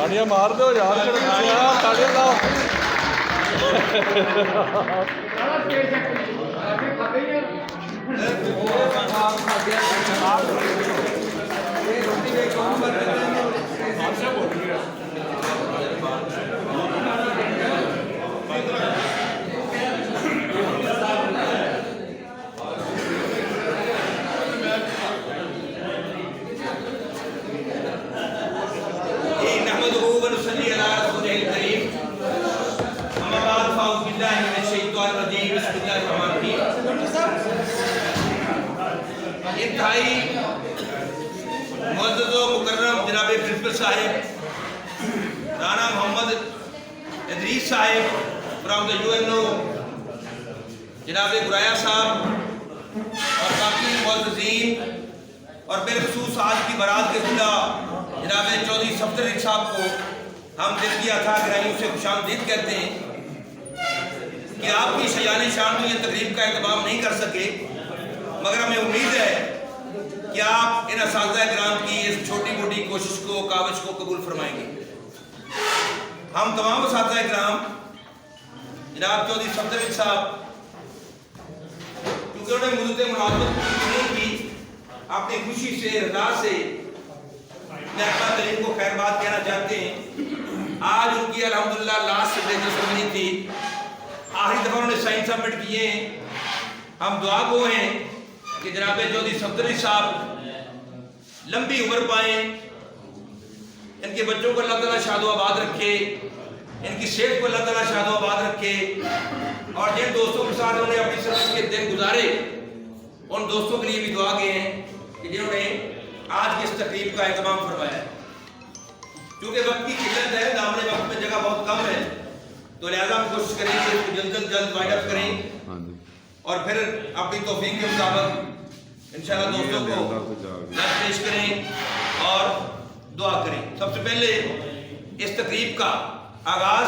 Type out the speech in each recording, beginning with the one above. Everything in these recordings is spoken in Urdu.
ਤਾੜੀਆਂ ਮਾਰ ਦਿਓ ਯਾਰ, ਤਾੜੀਆਂ ਲਾਓ। انتہائی معزز و مکرم جناب پرنسپل صاحب رانا محمد ادریس صاحب فرام دا UNO، جناب گرایا صاحب اور باقی معززین، اور بالخصوص آج کی بارات کے خدا جناب چودھری صفدر علی صاحب کو ہم دل کی اتھا گہرائیوں سے خوش آمدید کہتے ہیں کہ آپ کی شایان شان میں یہ تقریب کا اہتمام نہیں کر سکے، مگر ہمیں امید ہے کہ آپ ان اساتذہ کرام کی اس چھوٹی موٹی کوشش کو، کاوش کو قبول فرمائیں گے۔ ہم تمام اساتذہ کرام جناب چودھری صفدر علی صاحب، کیونکہ انہوں نے مدت مناسبت نہیں کی، اپنی خوشی سے، رضا سے میں اپنا تعلیم کو خیر بات کہنا چاہتے ہیں۔ آج ان کی الحمدللہ لاسٹ سرمنی تھی، آخری دفعہ انہوں نے سائن سبمٹ کیے ہیں۔ ہم دعا گو ہیں کہ جناب چودھری صفدر علی صاحب لمبی عمر پائیں، ان کے بچوں کو اللہ تعالیٰ شاد و آباد رکھے، ان کی صحت کو اللہ تعالیٰ شاد و آباد رکھے، اور جن دوستوں کے ساتھ انہوں نے اپنی سروس کے دن گزارے ان دوستوں کے لیے بھی دعا گئے ہیں کہ جنہوں نے آج کی اس تقریب کا اہتمام فرمایا ہے۔ کیونکہ وقت کی قلت ہے، دامن وقت میں جگہ بہت کم ہے، تو لہٰذا ہم کوشش کریں کہ اس کو جلد وائنڈ اپ کریں اور پھر اپنی توفیق کے مطابق انشاءاللہ دوستوں کو نعت پیش کریں اور دعا کریں۔ سب سے پہلے اس تقریب کا آغاز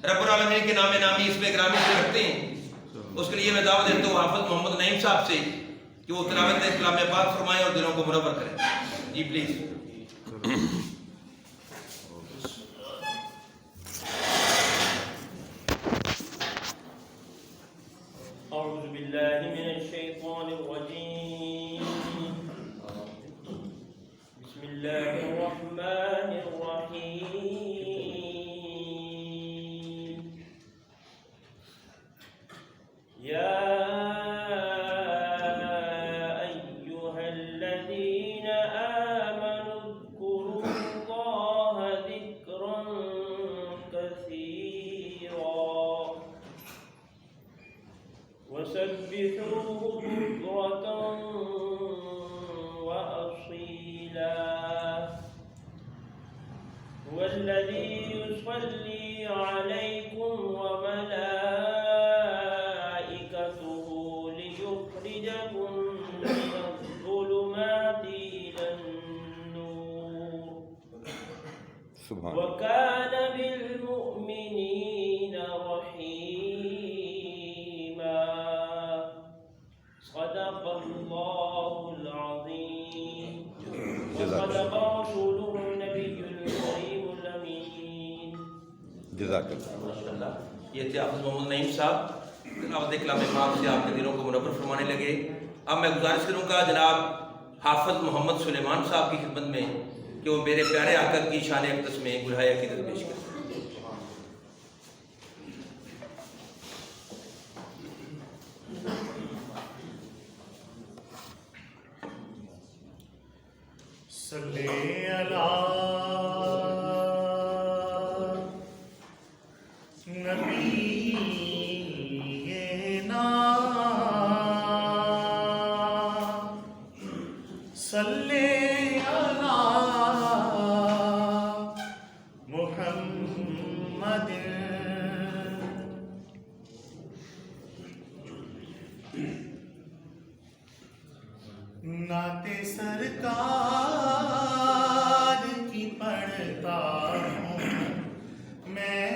رب العالمین کے نام نامی اس میں گرامی سے رکھتے ہیں۔ اس کے لیے میں دعوت دیتا ہوں حافظ محمد نعیم صاحب سے کہ وہ تلاوت کلام پاک فرمائیں اور دلوں کو منور کریں۔ جی پلیز۔ أعوذ بالله من الشيطان الرجيم، بسم الله الرحمن الرحيم، يا أيها الذين آمنوا اذكروا الله ذكرا كثيرا وسبحوه بكرة وأصيلا، هو الذي يصلي عليكم وملائكته ليخرجكم من الظلمات إلى النور، وكان بالمؤمنين رحيما، صدق الله العظيم وصدق رسوله النبي الكريم الأمين۔ جزاک اللہ۔ ماشاءاللہ، یہ تھے حافظ محمد نعیم صاحب، تلاوت کلام پاک سے آپ کے دلوں کو منور فرمانے لگے۔ اب میں گزارش کروں گا جناب حافظ محمد سلیمان صاحب کی خدمت میں کہ وہ میرے پیارے آقا کی شان اقدس میں گلہائے عقیدت پیش کریں۔ صلی علی نبینا صلی علی محمد نعت سرکار کی پڑھتا ہوں میں،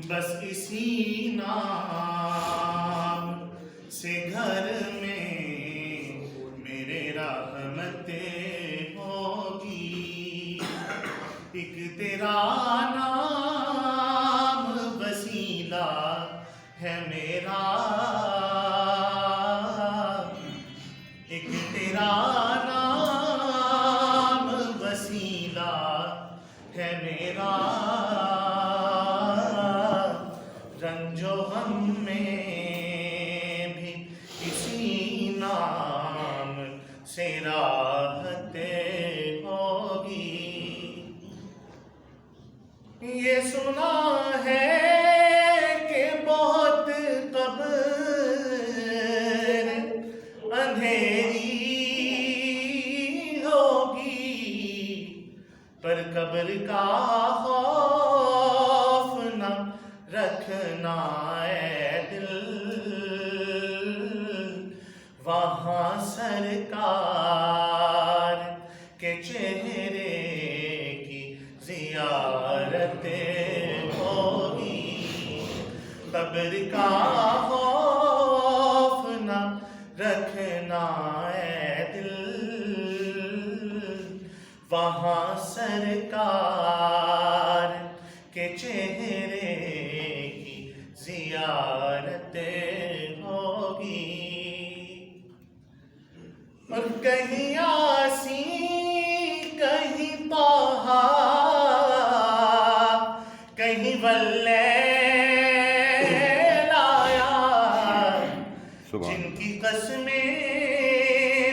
بس اسی نام سے گھر میں میرے رحمتیں سے راحتیں ہوگی. یہ سنا ہے کہ بہت قبر اندھیری ہوگی، پر قبر کا خوف نہ رکھنا اے دل، وہاں سرکار کے چہرے کی زیارتیں ہوگی. قبر کا خوف نہ رکھنا اے دل، وہاں سرکار کے چہرے کی زیارتیں ہوگی. اور کہیں یاسین، کہیں طہ، کہیں واللیل آیا، جن کی قسمیں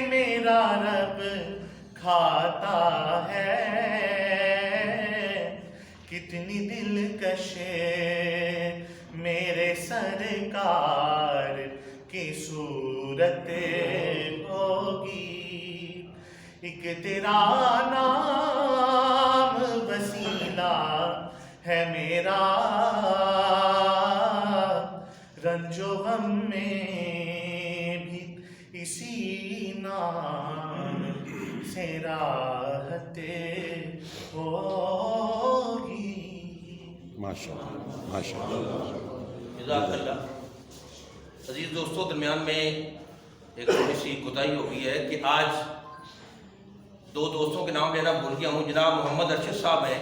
میرا رب کھاتا ہے. کتنی دلکش میرے سرکار کی صورتیں ہوگی. ایک تیرا نام وسیلہ ہے میرا، رنج و غم میں بھی اسی نام سے راحتیں ہوگی. ماشاء اللہ ماشاء اللہ. جزاک اللہ. عزیز دوستوں، درمیان میں ایک تھوڑی سی کوتاہی ہو گئی ہے کہ آج دو دوستوں کے نام لینا بھول گیا ہوں. جناب محمد ارشد صاحب ہیں،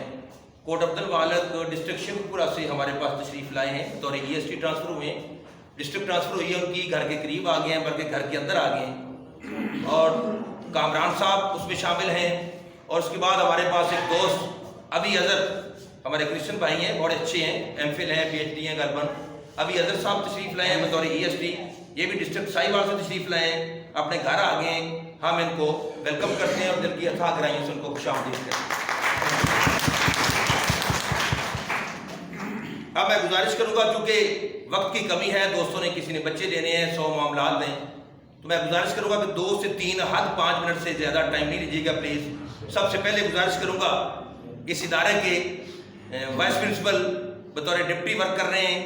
کوٹ عبد الوالد ڈسٹرکٹ شیخوپورہ سے ہمارے پاس تشریف لائے ہیں. بطور EST ٹرانسفر ہوئے ہیں، ڈسٹرکٹ ٹرانسفر ہوئی ہے ان کی، گھر کے قریب آ گئے ہیں، بلکہ گھر کے اندر آ گئے ہیں. اور کامران صاحب اس میں شامل ہیں. اور اس کے بعد ہمارے پاس ایک دوست ابھی اظہر، ہمارے کرسچن بھائی ہیں، بڑے اچھے ہیں، MPhil ہیں، PhD ہیں غالباً. ابھی اظہر صاحب تشریف لائے ہیں بطور EST، یہ بھی ڈسٹرکٹ ساہیوال سے تشریف لائے ہیں، اپنے گھر آ گئے ہیں. ہم ان کو ویلکم کرتے ہیں اور دل کی اتھاہ گہرائیوں سے ان کو خوش آمدید کرتے ہیں. اب میں گزارش کروں گا، چونکہ وقت کی کمی ہے، دوستوں نے کسی نے بچے لینے ہیں، 100 معاملات ہیں، تو میں گزارش کروں گا کہ 2 سے 3 حد 5 منٹ سے زیادہ ٹائم نہیں لیجیے گا پلیز. سب سے پہلے گزارش کروں گا، اس ادارے کے وائس پرنسپل بطور ڈپٹی ورک کر رہے ہیں،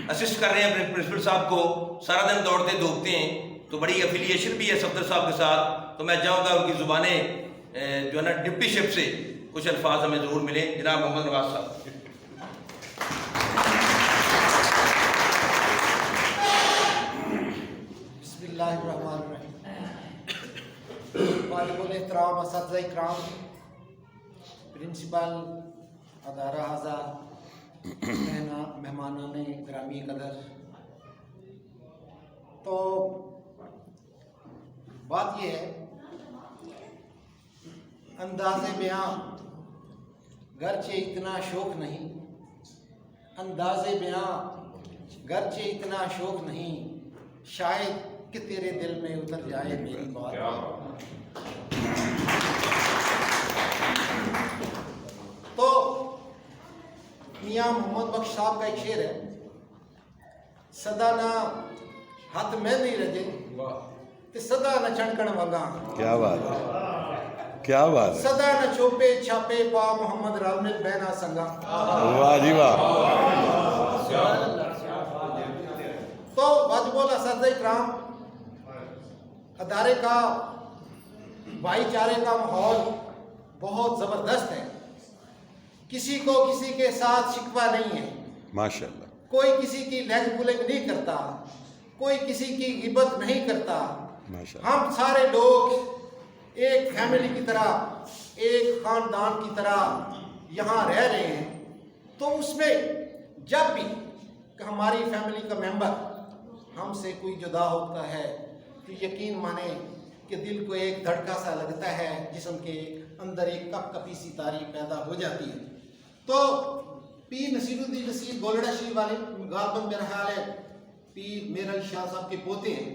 اسسٹ کر رہے ہیں پرنسپل صاحب کو، سارا دن دوڑتے دھوپتے ہیں، تو بڑی افیلیشن بھی ہے صفدر صاحب کے ساتھ. تو میں چاہوں گا ان کی زبانیں جو ہے نا ڈپٹی شپ سے کچھ الفاظ ہمیں ضرور ملیں. جناب محمد نواز صاحب. بسم اللہ الرحمن الرحیم. والد الاحترام اساتذہ اکرام، پرنسپل، ادارہ اعضاء، مہمانان گرامی قدر، تو بات یہ ہے، انداز بیاں گرچہ اتنا شوق نہیں، انداز بیاں گرچہ اتنا شوق نہیں، شاید کہ تیرے دل میں اتر جائے میری بات. تو میاں محمد بخش صاحب کا ایک شعر ہے، سدا نہ ہاتھ میں نہیں رجے تے سدا نہ چنکن وگاں. کیا بات ہے، کیا بات ہے. سدا نہ چھوپے چھاپے پا محمد رامت بہنا سنگا. واہ جی واہ. تو واجب الاساتذہ اکرام، ادارے کا بھائی چارے کا ماحول بہت زبردست ہے. کسی کو کسی کے ساتھ شکوہ نہیں ہے، ماشاء اللہ. کوئی کسی کی لیگ پولنگ نہیں کرتا، کوئی کسی کی غیبت نہیں کرتا. ماشاء اللہ. ہم سارے لوگ ایک فیملی کی طرح، ایک خاندان کی طرح یہاں رہ رہے ہیں. تو اس میں جب بھی کہ ہماری فیملی کا ممبر ہم سے کوئی جدا ہوتا ہے تو یقین مانے کہ دل کو ایک دھڑکا سا لگتا ہے، جسم کے اندر ایک کپ کپی سی تاری پیدا ہو جاتی ہے. تو پیر نصیر الدین نصیر گولڑا شریف والے غالباً میرا خیال ہے پیر میرل شاہ صاحب کے پوتے ہیں،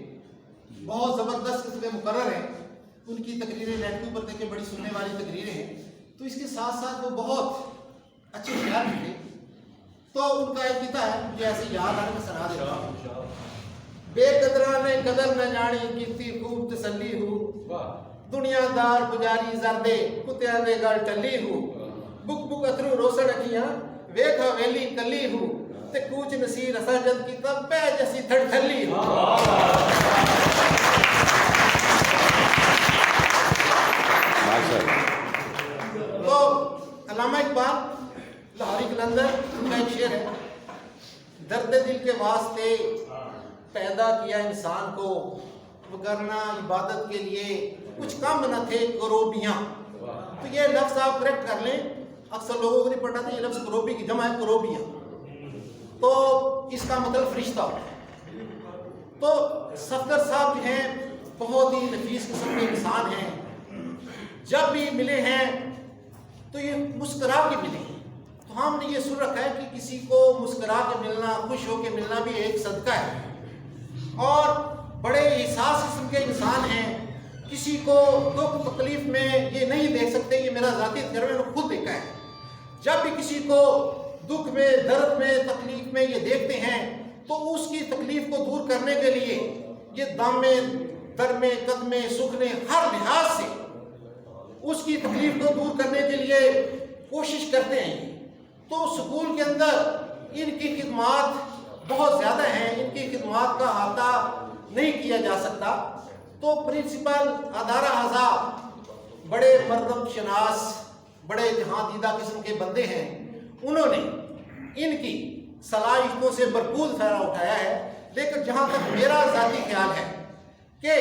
بہت زبردست قسم کے مقرر ہیں. ان کی تقریریں نیٹ کے اوپر دیکھیں بڑی سننے والی تقریریں ہیں، تو اس کے ساتھ ساتھ وہ بہت اچھے خیال تھے. تو ان کا ایک کتا ہے مجھے ایسے یاد آنے میں سنا دیتا ہوں. بے قدران نے قدر نہ جانی کیتی خوب تسلی ہو، دنیا دار پجاری زردے کتیاں دے گل ٹلی ہو، بک بک اترو روسن اکھیاں ویکھ حویلی کلی ہو، تے کوچ نصیر اسا جد کی تب پہ جیسی تھڑ تھلی ہو. تو علامہ اقبال لاہوری کلندر ان کا ایک شعر ہے، درد دل کے واسطے پیدا کیا انسان کو، وگرنہ عبادت کے لیے کچھ کم نہ تھے کروبیاں. تو یہ لفظ آپ کریکٹ کر لیں، اکثر لوگوں کو نہیں پڑھا تھا یہ لفظ کروبی کی جمع ہے کروبیاں، تو اس کا مطلب فرشتہ ہوتا ہے. تو صفدر صاحب جو ہیں بہت ہی نفیس قسم کے انسان ہیں، جب بھی ملے ہیں تو یہ مسکرا کے ملے ہیں. تو ہم نے یہ سن رکھا ہے کہ کسی کو مسکرا کے ملنا، خوش ہو کے ملنا بھی ایک صدقہ ہے، اور بڑے احساس قسم کے انسان ہیں. کسی کو دکھ تکلیف میں یہ نہیں دیکھ سکتے، یہ میرا ذاتی تجربہ میں خود دیکھا ہے. جب بھی کسی کو دکھ میں، درد میں، تکلیف میں یہ دیکھتے ہیں تو اس کی تکلیف کو دور کرنے کے لیے یہ دم میں، در میں، قد میں، سکھ میں، ہر لحاظ سے اس کی تکلیف کو دور کرنے کے لیے کوشش کرتے ہیں. تو سکول کے اندر ان کی خدمات بہت زیادہ ہیں، ان کی خدمات کا احاطہ نہیں کیا جا سکتا. تو پرنسپل ادارہ اعضا بڑے مردم شناس، بڑے جہاں دیدہ قسم کے بندے ہیں، انہوں نے ان کی صلاحیتوں سے بھرپور فائدہ اٹھایا ہے. لیکن جہاں تک میرا ذاتی خیال ہے کہ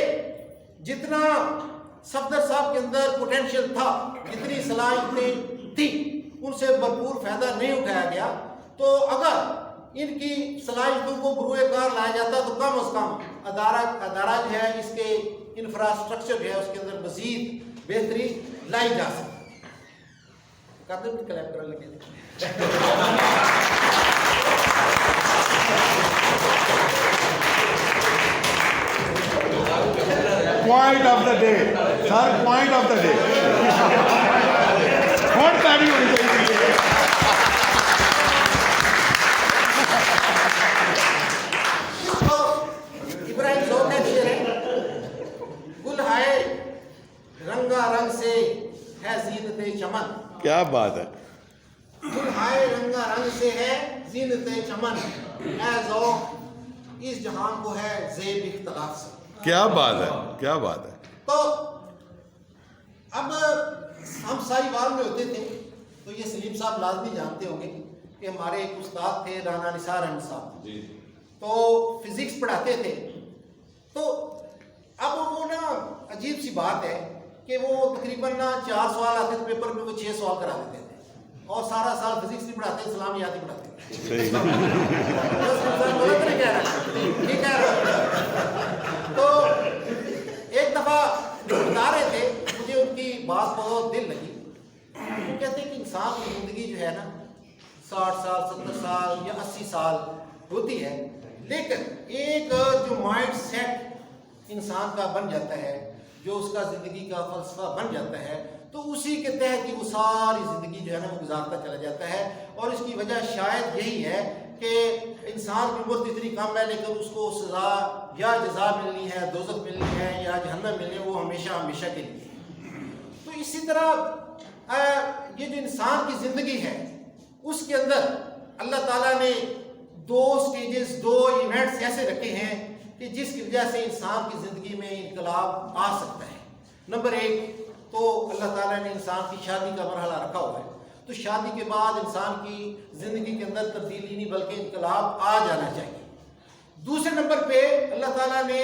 جتنا صفدر صاحب کے اندر پوٹینشیل تھا، جتنی صلاحیتیں تھی، ان سے بھرپور فائدہ نہیں اٹھایا گیا. تو اگر ان کی صلاحیتوں کو بروئے کار لایا جاتا تو کم از کم ادارہ جو ہے اس کے انفراسٹرکچر جو ہے اس کے اندر مزید بہتری لائی جا سکتی. کہتے ہیں کلیپ کرنے لگے. Point of the day sir, point of the day. بہت تاریخ ہونی چاہیے. ابراہیم ذوق ہے شعر ہے، گل ہائے رنگا رنگ سے ہے زینت چمن. کیا بات ہے. گل ہائے رنگا رنگ سے ہے زینت چمن، اے ذوق اس جہان کو ہے زیب اختلاف سے. کیا بات ہے، کیا بات ہے. تو اب ہم ساہیوال میں ہوتے تھے تو یہ سلیم صاحب لازمی جانتے ہوں گے کہ ہمارے ایک استاد تھے رانا نثار احمد صاحب، تو فزکس پڑھاتے تھے. تو اب وہ نا عجیب سی بات ہے کہ وہ تقریباً 4 سوال آتے تھے پیپر میں، وہ 6 سوال کرا دیتے تھے اور سارا سال فزکس نہیں پڑھاتے، اسلامیات ہی پڑھاتے. تو ایک دفعہ بتا رہے تھے، مجھے ان کی بات بہت دل لگی. وہ کہتے ہیں کہ انسان کی زندگی جو ہے نا 60 سال 70 سال یا 80 سال ہوتی ہے، لیکن ایک جو مائنڈ سیٹ انسان کا بن جاتا ہے، جو اس کا زندگی کا فلسفہ بن جاتا ہے، تو اسی کے تحت ہی وہ ساری زندگی جو ہے نا وہ گزارتا چلا جاتا ہے. اور اس کی وجہ شاید یہی ہے کہ انسان کی عمر اتنی کم ہے لیکن اس کو سزا یا جزا ملنی ہے، دوزخ ملنی ہے یا جہنم ملنی ہے، وہ ہمیشہ ہمیشہ کے لیے. تو اسی طرح یہ جو انسان کی زندگی ہے اس کے اندر اللہ تعالیٰ نے 2 سٹیجز، 2 ایونٹس ایسے رکھے ہیں کہ جس کی وجہ سے انسان کی زندگی میں انقلاب آ سکتا ہے. نمبر 1 تو اللہ تعالیٰ نے انسان کی شادی کا مرحلہ رکھا ہوا ہے. تو شادی کے بعد انسان کی زندگی کے اندر تبدیلی نہیں بلکہ انقلاب آ جانا چاہیے. دوسرے نمبر پہ اللہ تعالیٰ نے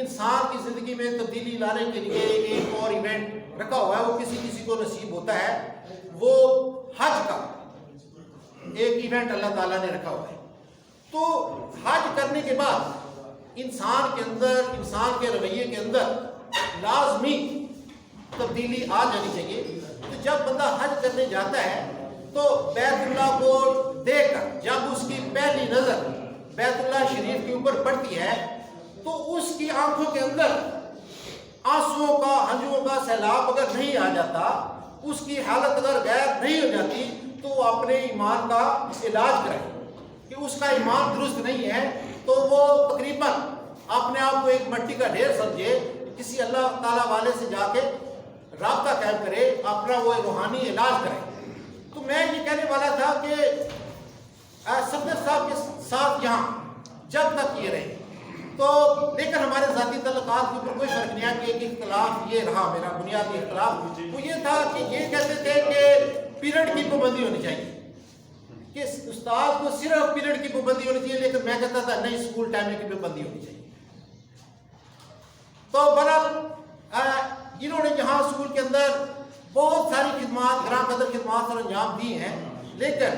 انسان کی زندگی میں تبدیلی لانے کے لیے ایک اور ایونٹ رکھا ہوا ہے، وہ کسی کسی کو نصیب ہوتا ہے، وہ حج کا ایک ایونٹ اللہ تعالیٰ نے رکھا ہوا ہے. تو حج کرنے کے بعد انسان کے اندر، انسان کے رویے کے اندر لازمی تبدیلی آ جانی چاہیے. تو جب بندہ حج کرنے جاتا ہے تو بیت اللہ کو دیکھ کر جب اس کی پہلی نظر بیت اللہ شریف کے اوپر پڑتی ہے تو اس کی آنکھوں کے اندر آنسوؤں کا ہنجوؤں کا سیلاب اگر نہیں آ جاتا، اس کی حالت اگر غیر نہیں ہو جاتی، تو وہ اپنے ایمان کا علاج کرے کہ اس کا ایمان درست نہیں ہے، تو وہ تقریباً اپنے آپ کو ایک مٹی کا ڈھیر سمجھے، کسی اللہ تعالیٰ والے سے جا کے رابطہ قائم کرے، اپنا وہ روحانی علاج کرے۔ تو میں یہ کہنے والا تھا کہ صدر صاحب کے ساتھ یہاں جب تک یہ رہے تو، لیکن ہمارے ذاتی تعلقات کے اوپر کوئی فرق نہیں ہے کہ ایک اختلاف یہ رہا، میرا بنیادی اختلاف وہ یہ تھا کہ یہ کہتے تھے کہ پیریڈ کی پابندی ہونی چاہیے، کہ استاد کو صرف پیریڈ کی پابندی ہونی چاہیے، لیکن میں کہتا تھا نہیں، اسکول ٹائمنگ کی پابندی ہونی چاہیے۔ تو بہرحال انہوں نے یہاں اسکول کے اندر بہت ساری خدمات، گراں قدر خدمات سر انجام دی ہیں، لیکن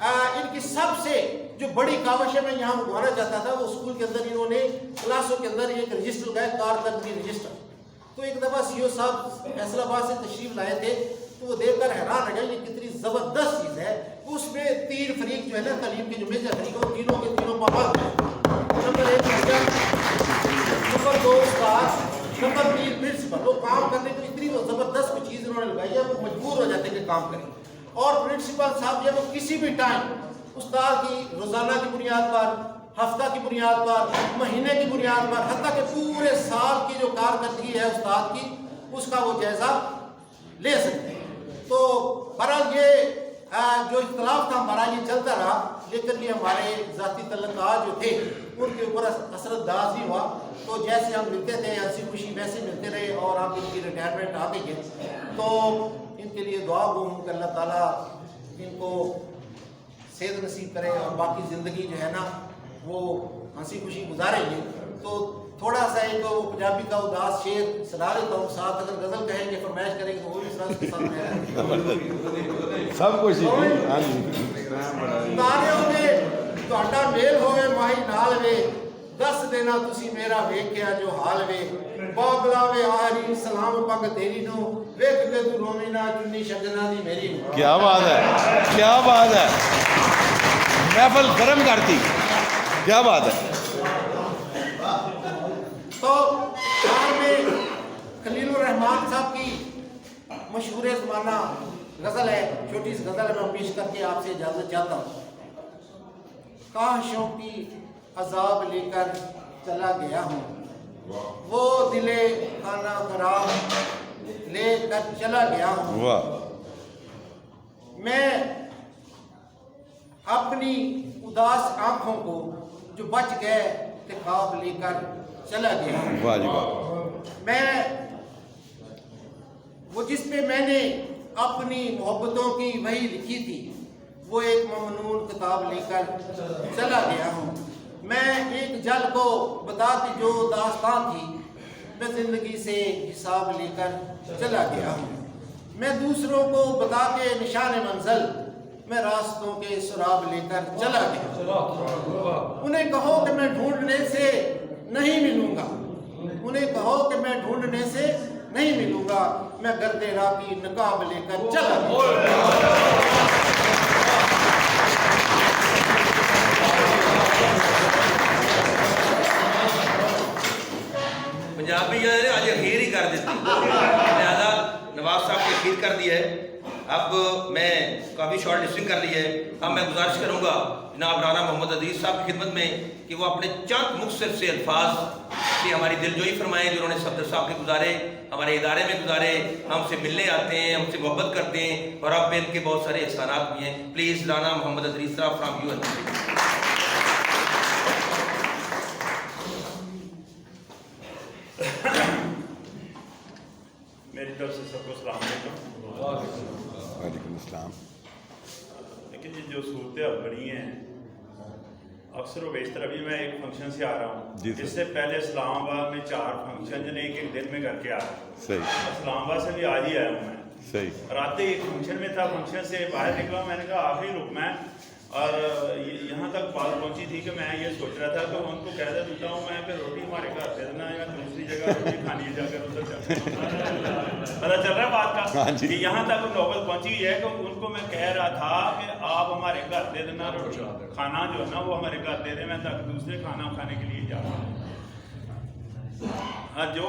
ان کی سب سے جو بڑی کاوش ہے میں یہاں منگوانا چاہتا تھا، وہ اسکول کے اندر انہوں نے کلاسوں کے اندر ایک رجسٹر لگایا، کارکردگی رجسٹر۔ تو ایک دفعہ سی او صاحب فیصل آباد سے تشریف لائے تھے، تو وہ دیکھ کر حیران رہ گئے یہ کتنی زبردست چیز ہے۔ اس میں 3 فریق جو ہے نا تعلیم کے جو میجر فریق ہے، تینوں کے تینوں پابند ہیں۔ نمبر 1 ٹیچر، نمبر 2 استاد، نمبر 3 پرنسپل۔ وہ کام کرنے کو اتنی وہ زبردست کوئی چیز انہوں نے لگائی ہے، وہ مجبور ہو جاتے ہیں کہ کام کریں۔ اور پرنسپل صاحب جو ہے وہ کسی بھی ٹائم استاد کی روزانہ کی بنیاد پر، ہفتہ کی بنیاد پر، مہینے کی بنیاد پر، حتیٰ کہ پورے سال کی جو کارکردگی ہے استاد کی، اس کا وہ جائزہ لے سکتے ہیں۔ تو بہرحال یہ جو اختلاف تھا ہمارا یہ چلتا رہا، لیکن یہ ہمارے ذاتی تعلقات جو تھے ان کے اوپر اثر انداز نہیں ہوا۔ تو جیسے ہم ملتے تھے ہنسی خوشی ویسے ملتے رہے، اور اب ان کی ریٹائرمنٹ آ گئی ہے، تو ان کے لیے دعا گو ہوں کہ اللہ تعالیٰ ان کو صحت نصیب کرے اور باقی زندگی جو ہے نا وہ ہنسی خوشی گزاریں گے۔ تو تھوڑا سا ایک وہ پنجابی کا اداس شعر سنا لیتا ہوں، ساتھ اگر غزل کہیں گے فرمائش کریں گے تو وہ بھی سنا کے ساتھ سب کچھ تاریوں میں تہاڈا میل ہوئے ماہی نال وے، دس دینا تسی میرا ویکھیا جو حال وے، بابلا وے آہری سلام پگ تیری نو، ویکھ کے تو رومی نہ چنی شجنا دی میری نو۔ کیا بات ہے، کیا بات ہے، محفل گرم کرتی، کیا بات ہے۔ تو شہر میں خلیل الرحمان صاحب کی مشہور زمانہ غزل ہے، چھوٹی سی غزل ہے، میں پیش کر کے آپ سے اجازت چاہتا ہوں۔ کاشوں کی عذاب لے کر چلا گیا ہوں، وہ دل خانہ خراب لے کر چلا گیا ہوں، میں اپنی اداس آنکھوں کو جو بچ گئے تھے خواب لے کر چلا گیا ہوں۔ میں وہ جس پہ میں نے اپنی محبتوں کی وہی لکھی تھی، وہ ایک ممنون کتاب لے کر چلا گیا ہوں۔ میں ایک جل کو بتا کے جو داستان تھی، میں زندگی سے حساب لے کر چلا گیا ہوں۔ میں دوسروں کو بتا کے نشان منزل، میں راستوں کے سراب لے کر چلا گیا۔ انہیں کہو کہ میں ڈھونڈنے سے نہیں ملوں گا، انہیں کہو کہ میں ڈھونڈنے سے نہیں ملوں گا، میں گرد راہ کی نقاب لے کر چلا گیا۔ پنجابی جو ہے آج اخیر ہی کر دیتی، لہٰذا نواب صاحب نے اخیر کر دیا ہے۔ اب میں کافی شارٹ لسٹنگ کر لی ہے، اب میں گزارش کروں گا جناب رانا محمد عزیز صاحب کی خدمت میں کہ وہ اپنے چند مختصر سے الفاظ کی ہماری دلجوئی فرمائیں جو انہوں نے صفدر صاحب کے گزارے، ہمارے ادارے میں گزارے، ہم سے ملنے آتے ہیں، ہم سے محبت کرتے ہیں، اور اب ان کے بہت سارے احسانات بھی ہیں۔ پلیز رانا محمد عزیز صاحب فرام یو۔ میری طرف سے سب کو السلام علیکم۔ وعلیکم السلام۔ لیکن یہ جو صورتیں بڑی ہیں، اکثر و بیشتر ابھی میں ایک فنکشن سے آ رہا ہوں، اس سے پہلے اسلام آباد میں 4 فنکشن جن ایک دن میں کر کے آ رہا ہوں۔ صحیح، اسلام آباد سے بھی آج ہی آیا ہوں میں۔ صحیح۔ رات ایک فنکشن میں تھا، فنکشن سے باہر نکلا، میں نے کہا آخری رکنا ہے، اور یہاں تک بات پہنچی تھی کہ میں یہ سوچ رہا تھا کہ ان کو کہہ دیتا ہوں میں کہ روٹی ہمارے گھر دے دینا، یا دوسری جگہ روٹی کھانی جا کر ادھر پتا چل رہا ہے بات کا کہ یہاں تک نوبت پہنچی ہے کہ ان کو میں کہہ رہا تھا کہ آپ ہمارے گھر دے دینا روٹی، کھانا جو ہے نا وہ ہمارے گھر دے دیں، میں تک دوسرے کھانا کھانے کے لیے جا رہا ہوں۔ جو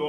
2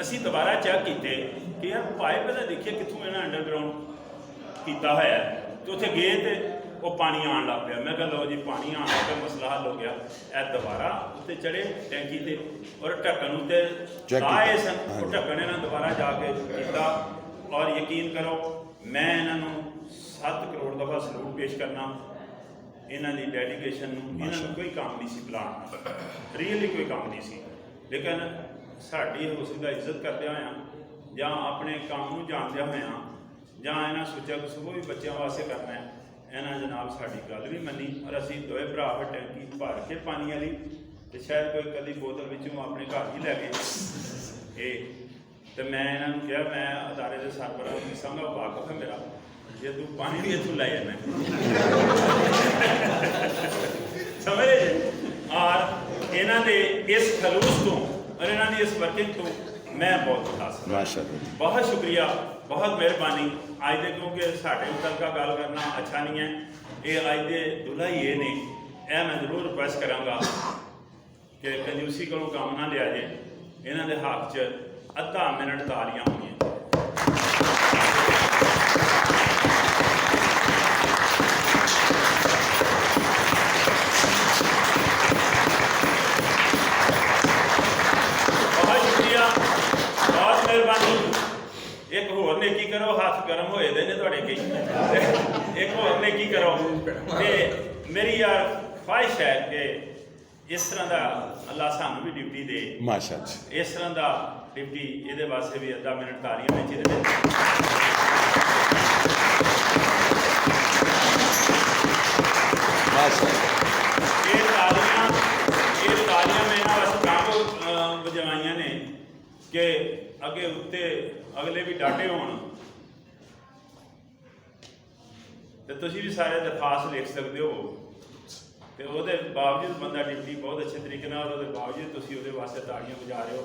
ਅਸੀਂ ਦੁਬਾਰਾ ਚੈੱਕ ਕੀਤੇ ਕਿ ਯਾਰ ਪਾਈਪ ਇਹਦਾ ਦੇਖੀਏ ਕਿੱਥੋਂ ਇਹਨਾਂ ਅੰਡਰਗਰਾਉਂਡ ਕੀਤਾ ਹੋਇਆ ਹੈ। ਤੇ ਉੱਥੇ ਗਏ ਤੇ ਉਹ ਪਾਣੀ ਆਉਣ ਲੱਗ ਪਿਆ। ਮੈਂ ਕਿਹਾ ਲਓ ਜੀ ਪਾਣੀ ਆਉਣ ਲੱਗ ਪਿਆ, ਮਸਲਾ ਹੱਲ ਹੋ ਗਿਆ। ਇਹ ਦੁਬਾਰਾ ਉੱਤੇ ਚੜੇ ਟੈਂਕੀ ਤੇ ਔਰ ਢੱਕਣ ਉੱਤੇ ਲਾਏ ਸਨ। ਉਹ ਢੱਕਣ ਇਹਨਾਂ ਦੁਬਾਰਾ ਜਾ ਕੇ ਕੀਤਾ ਔਰ ਯਕੀਨ ਕਰੋ ਮੈਂ ਇਹਨਾਂ ਨੂੰ 7 ਕਰੋੜ ਦਫਾ ਸਲੂਟ ਪੇਸ਼ ਕਰਨਾ। ਇਹਨਾਂ ਦੀ ਡੈਡੀਕੇਸ਼ਨ ਨੂੰ, ਇਹਨਾਂ ਨੂੰ ਕੋਈ ਕੰਮ ਨਹੀਂ ਸੀ ਬੁਲਾਉਣ, ਰੀਅਲੀ ਕੋਈ ਕੰਮ ਨਹੀਂ ਸੀ। ਲੇਕਿਨ ਸਾਡੀ ਉਸ ਦਾ ਇੱਜ਼ਤ ਕਰਦਿਆਂ ਹੋਇਆਂ ਜਾਂ ਆਪਣੇ ਕੰਮ ਨੂੰ ਜਾਣਦਿਆਂ ਹੋਇਆਂ ਜਾਂ ਇਹਨਾਂ ਸੋਚਿਆ ਕਿ ਸਗੋਂ ਵੀ ਬੱਚਿਆਂ ਵਾਸਤੇ ਕਰਨਾ ਹੈ, ਇਹਨਾਂ ਜਨਾਬ ਸਾਡੀ ਗੱਲ ਵੀ ਮੰਨੀ ਔਰ ਅਸੀਂ ਦੋਵੇਂ ਭਰਾ ਫਿਰ ਟੈਂਕੀ ਭਰ ਕੇ ਪਾਣੀ ਵਾਲੀ ਤੇ ਸ਼ਾਇਦ ਕੋਈ ਕਦੀ ਬੋਤਲ ਵਿੱਚੋਂ ਆਪਣੇ ਘਰ ਹੀ ਲੈ ਗਏ। ਤੇ ਮੈਂ ਇਹਨਾਂ ਨੂੰ ਕਿਹਾ ਮੈਂ ਅਦਾਰੇ ਦੇ ਸਰਬਰਾਹ ਨੂੰ ਸੰਗਾ ਵਾਕਫ ਹੈ ਮੇਰਾ, ਜੇ ਤੂੰ ਪਾਣੀ ਵੀ ਇੱਥੋਂ ਲੈ ਜਾਣਾ ਸਮਝੇ। ਔਰ ਇਹਨਾਂ ਦੇ ਇਸ ਖਲੂਸ ਤੋਂ ਔਰ ਇਹਨਾਂ ਦੀ ਇਸ ਵਰਕਿੰਗ ਤੋਂ ਮੈਂ ਬਹੁਤ ਮੁਤਾਸਰ ਹਾਂ। ਮਾਸ਼ਾਅੱਲਾ, ਬਹੁਤ ਸ਼ੁਕਰੀਆ, ਬਹੁਤ ਮਿਹਰਬਾਨੀ। ਅੱਜ ਦੇ ਕਿਉਂਕਿ ਸਾਡੇ ਮੁਤਲਕਾ ਗੱਲ ਕਰਨਾ ਅੱਛਾ ਨਹੀਂ ਹੈ, ਇਹ ਅੱਜ ਦੇ ਦੁਲਾ ਹੀ ਇਹ ਨੇ। ਇਹ ਮੈਂ ਜ਼ਰੂਰ ਰਿਕੁਐਸਟ ਕਰਾਂਗਾ ਕਿ ਕੰਜੂਸੀ ਕੋਲੋਂ ਕੰਮ ਨਾ ਲਿਆ ਜੇ। ਇਹਨਾਂ ਦੇ ਹੱਥ 'ਚ ਅੱਧਾ ਮਿੰਟ ਤਾਲੀਆਂ ਹੋਣੀਆਂ। ਬਹੁਤ ਸ਼ੁਕਰੀਆ, ਬਹੁਤ ਮਿਹਰਬਾਨੀ। ਇੱਕ ਹੋਰ ਨੇਕੀ ਕਰੋ, ਹੱਥ ਗਰਮ ਹੋਏ ਦੇ ਨੇ ਤੁਹਾਡੇ ਕਈ। ਇੱਕ ਹੋਰ ਨੇਕੀ ਕਰੋ ਤੇ ਮੇਰੀ ਯਾਰ ਖਵਾਹਿਸ਼ ਹੈ ਕਿ ਇਸ ਤਰ੍ਹਾਂ ਦਾ ਅੱਲਾ ਸਾਨੂੰ ਵੀ ਡਿਊਟੀ ਦੇ, ਮਾਸ਼ਾਅੱਲਾ, ਇਸ ਤਰ੍ਹਾਂ ਦਾ ਡਿਊਟੀ ਇਹਦੇ ਵਾਸਤੇ ਵੀ ਅੱਧਾ ਮਿੰਟ ਤਾਲੀਆਂ ਵਿੱਚ ਇਹਦੇ ਇਹ ਤਾਲੀਆਂ ਮੈਂ ਇਹਨਾਂ ਵਾਸਤੇ ਤਾਂ ਵਜਾਈਆਂ ਨੇ ਕਿ ਅੱਗੇ ਉੱਤੇ ਅਗਲੇ ਵੀ ਡਾਟੇ ਹੋਣ। ਤੇ ਤੁਸੀਂ ਵੀ ਸਾਰੇ ਦਰਖਾਸਤ ਲਿਖ ਸਕਦੇ ਹੋ ਤੇ ਉਹਦੇ ਬਾਵਜੂਦ ਬੰਦਾ ਡਿਊਟੀ ਬਹੁਤ ਅੱਛੇ ਤਰੀਕੇ ਨਾਲ, ਉਹਦੇ ਬਾਵਜੂਦ ਤੁਸੀਂ ਉਹਦੇ ਵਾਸਤੇ ਤਾੜੀਆਂ ਵਜਾ ਰਹੇ ਹੋ।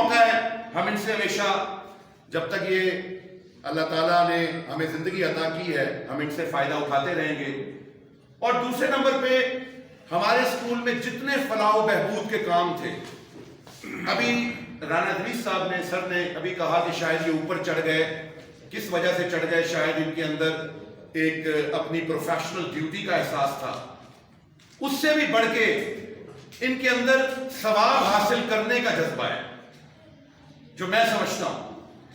موقع ہے, ہم ان سے ہمیشہ جب تک یہ اللہ تعالیٰ نے ہمیں زندگی عطا کی ہے ہم ان سے فائدہ اٹھاتے رہیں گے. اور دوسرے نمبر پہ ہمارے اسکول میں جتنے فلاح و بہبود کے کام تھے, ابھی رانا ادریس صاحب نے سر نے ابھی کہا کہ شاید یہ اوپر چڑھ گئے, کس وجہ سے چڑھ گئے, شاید ان کے اندر ایک اپنی پروفیشنل ڈیوٹی کا احساس تھا. اس سے بھی بڑھ کے ان کے اندر ثواب حاصل کرنے کا جذبہ ہے جو میں سمجھتا ہوں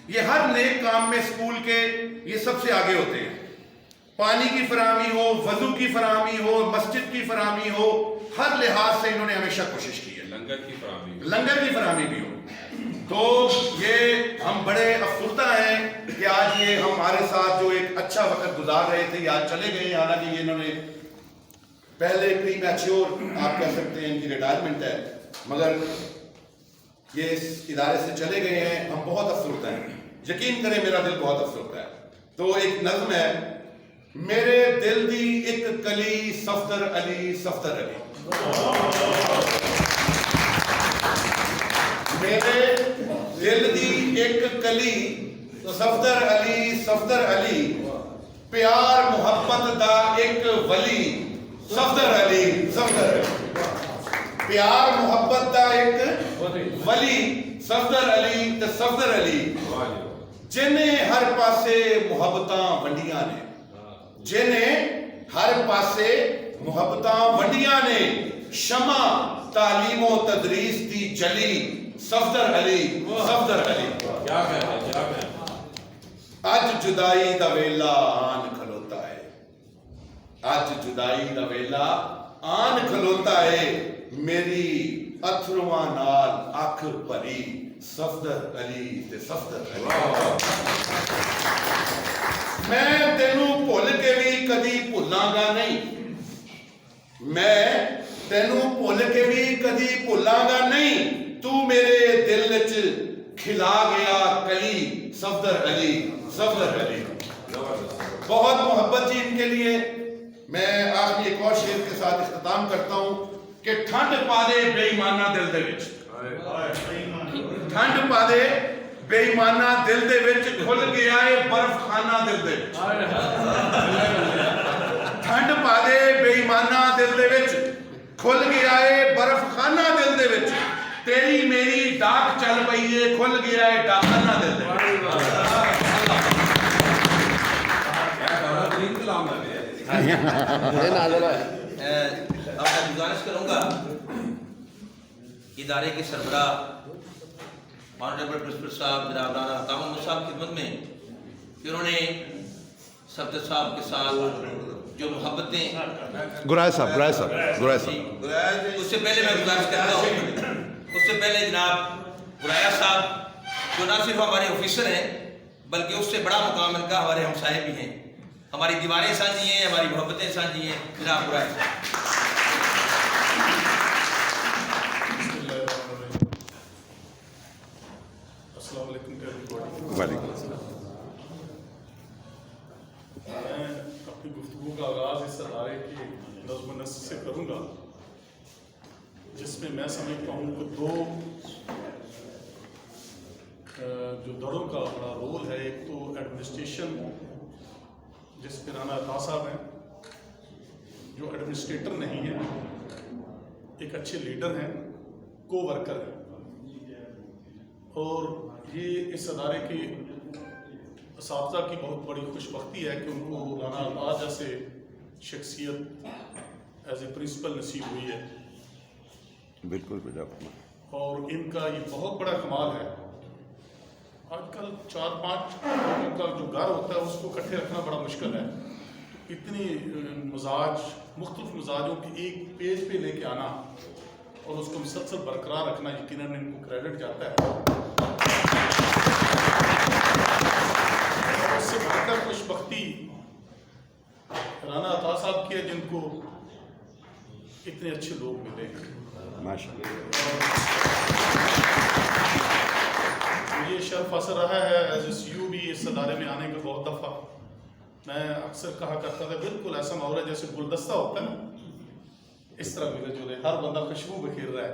یہ ہر نیک کام میں اسکول کے یہ سب سے آگے ہوتے ہیں. پانی کی فراہمی ہو, وضو کی فراہمی ہو, مسجد کی فراہمی ہو, ہر لحاظ سے انہوں نے ہمیشہ کوشش کی ہے. لنگر کی فراہمی بھی ہو. تو یہ ہم بڑے افسردہ ہیں کہ آج یہ ہمارے ساتھ جو ایک اچھا وقت گزار رہے تھے آج چلے گئے. حالانکہ یہ انہوں نے پہلے پری میچور آپ کہہ سکتے ہیں ان کی ریٹائرمنٹ ہے, مگر یہ اس ادارے سے چلے گئے ہیں. ہم بہت افسردہ ہیں, یقین کریں میرا دل بہت افسردہ ہے. تو ایک نظم ہے, میرے دل دی ایک کلی صفدر علی صفدر علی. میرے دل دی ایک کلی صفدر علی صفدر علی, پیار محبت دا ایک ولی صفدر علی صفدر علی. پیار محبت دا ایک ولی صفدر علی تے صفدر علی, جنہیں ہر پاسے محبتاں ونڈیاں نے, جنہیں ہر پاسے محبتاں ونڈیاں نے, شمع تعلیم و تدریس دی جلی صفدر علی صفدر علی. اج جدائی دا ویلا آن کھلوتا ہے, اج جدائی دا ویلا آن کھلوتا ہے, میری اتھرواں نال اکھ بھری صفدر علی تے صفدر علی. میں تینوں بھول کے بھی کدی بھولاں گا نہیں, میں تینوں بھول کے بھی کدی بھولاں گا نہیں, تو میرے دل وچ کھلا گیا کلی صفدر علی صفدر علی. بہت محبت جی ان کے لیے. میں آخری ایک اور شعر کے ساتھ اختتام کرتا ہوں کہ ٹھنڈ پا دے بے ایمانہ دل دے وچ, ٹھنڈ پا دے بے ایمانہ دل دے وچ, کھل گیا ہے برف خانہ دل دے وچ. ٹھنڈ پا دے بے ایمانہ دل دے وچ, کھل گیا ہے برف خانہ دل دے وچ, تیری میری ڈاک چل پئی ہے, کھل گیا ہے ڈاکخانہ دل دے وچ. اب میں گزارش کروں گا ادارے کے سربراہ آنریبل پرنسپل صاحب جناب رانا عطا محمد صاحب کی خدمت میں کہ انہوں نے صفدر صاحب کے ساتھ جو محبتیں گرائے صاحب اس سے پہلے میں گزارش کرتا ہوں, اس سے پہلے جناب گرایا صاحب جو نہ صرف ہمارے آفیسر ہیں بلکہ اس سے بڑا مقام ان کا ہمارے ہمسائے بھی ہیں, ہماری دیواریں سانجھی ہیں, ہماری محبتیں سانجھی ہیں, جناب گرایا صاحب. السلام علیکم. وعلیکم السلام. میں اپنی گفتگو کا آغاز اس ادارے کی نظم و نسق سے کروں گا جس میں میں سمجھتا ہوں کہ دو جو دڑوں کا بڑا رول ہے. ایک تو ایڈمنسٹریشن جس پہ رانا عطا صاحب ہیں جو ایڈمنسٹریٹر نہیں ہیں, ایک اچھے لیڈر ہیں, کو ورکر ہیں, اور یہ اس ادارے کے اساتذہ کی بہت بڑی خوش بختی ہے کہ ان کو رانا عطا جیسے شخصیت ایز اے پرنسپل نصیب ہوئی ہے. بالکل اور ان کا یہ بہت بڑا کمال ہے. آج کل 4-5 لوگوں کا جو گھر ہوتا ہے اس کو اکٹھے رکھنا بڑا مشکل ہے. اتنی مزاج مختلف مزاجوں کی ایک پیج پہ لے کے آنا اور اس کو مسلسل برقرار رکھنا یقیناً ان کو کریڈٹ جاتا ہے. اس سے بڑھ کر خوش بختی رانا عطا صاحب کی ہے جن کو اتنے اچھے لوگ ملے ہیں. یہ شرف حاصل رہا ہے ایز اے سی یو بھی اس ادارے میں آنے کا. بہت دفعہ میں اکثر کہا کرتا تھا بالکل ایسا ماحول ہے جیسے گلدستہ ہوتا ہے نا, اس طرح ملے جلے, ہر بندہ خوشبو بکھیر رہا ہے.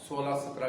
16-17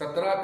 17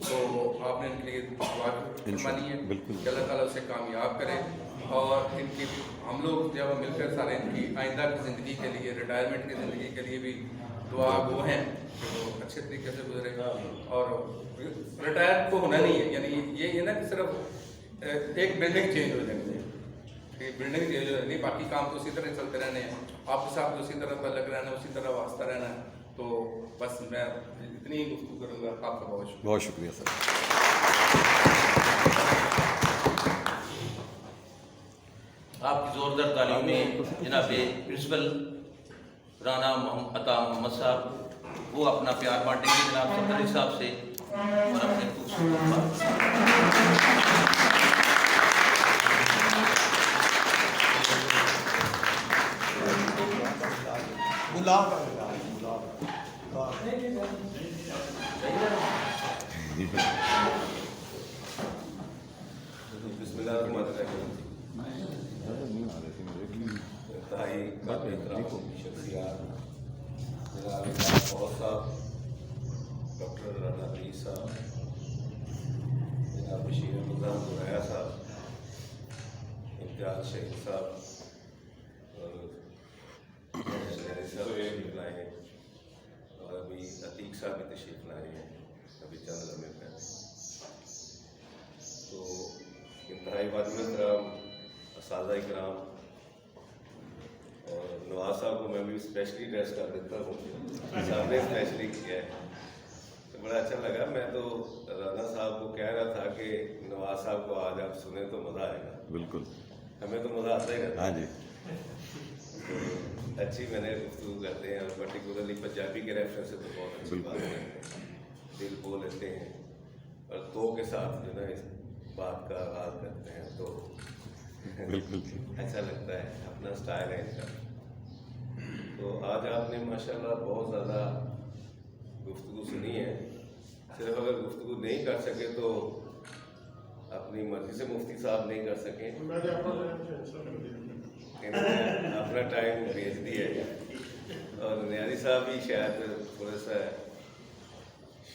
تو آپ نے ان کے لیے دعا فرمانی ہے کہ اللہ تعالیٰ اسے کامیاب کرے، اور ان کی ہم لوگ جب مل کر سارے ان کی آئندہ کی زندگی کے لیے، ریٹائرمنٹ کی زندگی کے لیے بھی دعا وہ ہیں کہ وہ اچھے طریقے سے گزرے، اور ریٹائر تو ہونا نہیں ہے، یعنی یہ نا کہ صرف ایک بلڈنگ چینج ہو جانی ہے، بلڈنگ چینج ہو جانی، باقی کام تو اسی طرح چلتے رہنے ہیں، آپ کے ساتھ اسی طرح تعلق رہنا ہے، اسی طرح واسطہ رہنا ہے. تو بس میں اتنی ہی گفتگو کروں گا. آپ کا بہت شکریہ. بہت شکریہ سر. آپ کی زوردار تعلیم میں جناب پرنسپل رانا عطا محمد صاحب وہ اپنا پیار بانٹیں گے جناب سکریٹری صاحب سے اور اپنے خوبصورت بسم اللہ الرحمن الرحیم. انتہائی قابل احترام شخصیات جناب بہت صاحب، ڈاکٹر رانا علی صاحب، جناب بشیر احمد زرعیہ صاحب، امتیاز شہید صاحب اور تشریف لائے ہیں، اور ابھی عتیق صاحب بھی تشریف لائے ہیں ابھی چند لمحے پہلے. تو انتہائی واجب احترام اساتذہ کرام، اور نواز صاحب کو میں بھی اسپیشلی ڈریس کر دیتا ہوں، صاحب نے اسپیشلی کیا ہے تو بڑا اچھا لگا. میں تو رانا صاحب کو کہہ رہا تھا کہ نواز صاحب کو آج آپ سنیں تو مزہ آئے گا. بالکل، ہمیں تو مزہ آتا ہی رہتا. ہاں جی. تو اچھی میں نے گفتگو کرتے ہیں، اور پرٹیکولرلی پنجابی کے ریفرنس سے تو بہت اچھی بات کرتے ہیں، دل بول لیتے ہیں، اور تو کے ساتھ جو نا اس بات کا آغاز کرتے ہیں تو بالکل اچھا لگتا ہے. اپنا اسٹائل ہے ان کا. تو آج آپ نے ماشاءاللہ بہت زیادہ گفتگو سنی ہے. صرف اگر گفتگو نہیں کر سکے تو اپنی مرضی سے مفتی صاحب نہیں کر سکیں، اپنا ٹائم بھیج دیا ہے. اور نیاری صاحب بھی شاید تھوڑا سا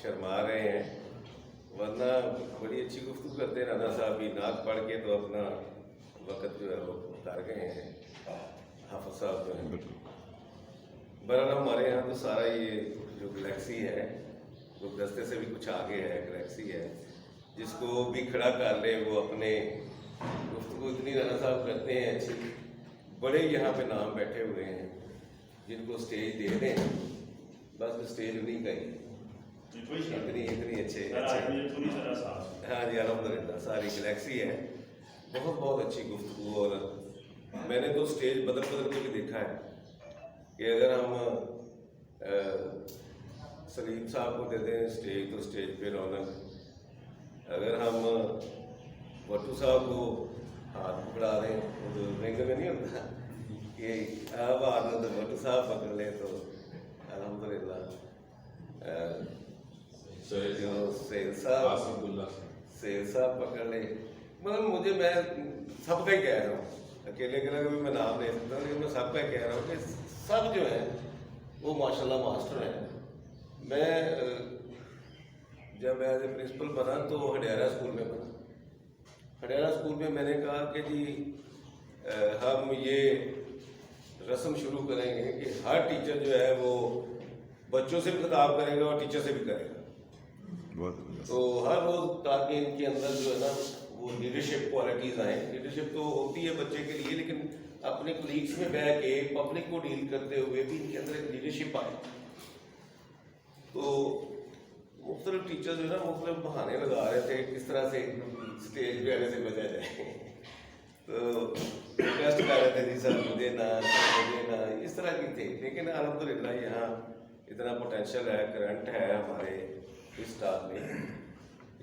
شرما رہے ہیں، ورنہ بڑی اچھی گفتگو کرتے ہیں. رانا صاحب بھی نعت پڑھ کے تو اپنا وقت جو ہے وہ اتار گئے ہیں. حافظ صاحب جو ہیں، بہرحال ہمارے یہاں تو سارا یہ جو گلیکسی ہے وہ دستے سے بھی کچھ آگے ہے. گلیکسی ہے جس کو بھی کھڑا کر لے وہ اپنے گفتگو اتنی رانا صاحب کرتے ہیں اچھی. بڑے یہاں پہ نام بیٹھے ہوئے ہیں جن کو اسٹیج دے دیں، بس اسٹیج انہیں کا ہی اتنی اچھے. ہاں جی الحمدللہ ساری گلیکسی ہے. بہت بہت اچھی گفتگو. اور میں نے تو اسٹیج بدل بدل کے بھی دیکھا ہے کہ اگر ہم سلیم صاحب کو دے دیں اسٹیج تو اسٹیج پہ رونق، اگر ہم بٹو صاحب کو ہاتھ پکڑا دیں تو رنگ میں نہیں ہوتا کہ اب ہاتھ تو بٹو صاحب پکڑ لیں تو الحمدللہ. جو سیل صاحب پکڑ لیں، مطلب مجھے میں سب کا ہی کہہ رہا ہوں، اکیلے اکیلے کا بھی میں نام نہیں سکتا، لیکن میں سب کا ہی کہہ رہا ہوں کہ سب جو ہیں وہ ماشاءاللہ ماسٹر ہیں. میں جب ایز اے پرنسپل بنا تو ہڈیارہ اسکول میں بنا. ہڈیارہ اسکول میں نے کہا کہ جی ہم یہ رسم شروع کریں گے کہ ہر ٹیچر جو ہے وہ بچوں سے بھی خطاب کرے گا اور ٹیچر سے بھی کرے گا. تو ہر روز تاکہ ان کے اندر جو ہے نا وہ لیڈرشپ کوالٹیز آئیں. لیڈرشپ تو ہوتی ہے بچے کے لیے، لیکن اپنے کولیگس میں بیٹھ کے پبلک کو ڈیل کرتے ہوئے بھی ان کے اندر ایک لیڈرشپ آئے. تو مختلف ٹیچر جو ہے نا مختلف بہانے لگا رہے تھے کس طرح سے اسٹیج پہ آنے سے بچا جائے. تو ریکویسٹ کر رہے تھے جی سر مجھے نہ اس طرح کی تھے. لیکن الحمدللہ یہاں اتنا پوٹینشیل ہے، کرنٹ ہے ہمارے اس اسٹاف میں،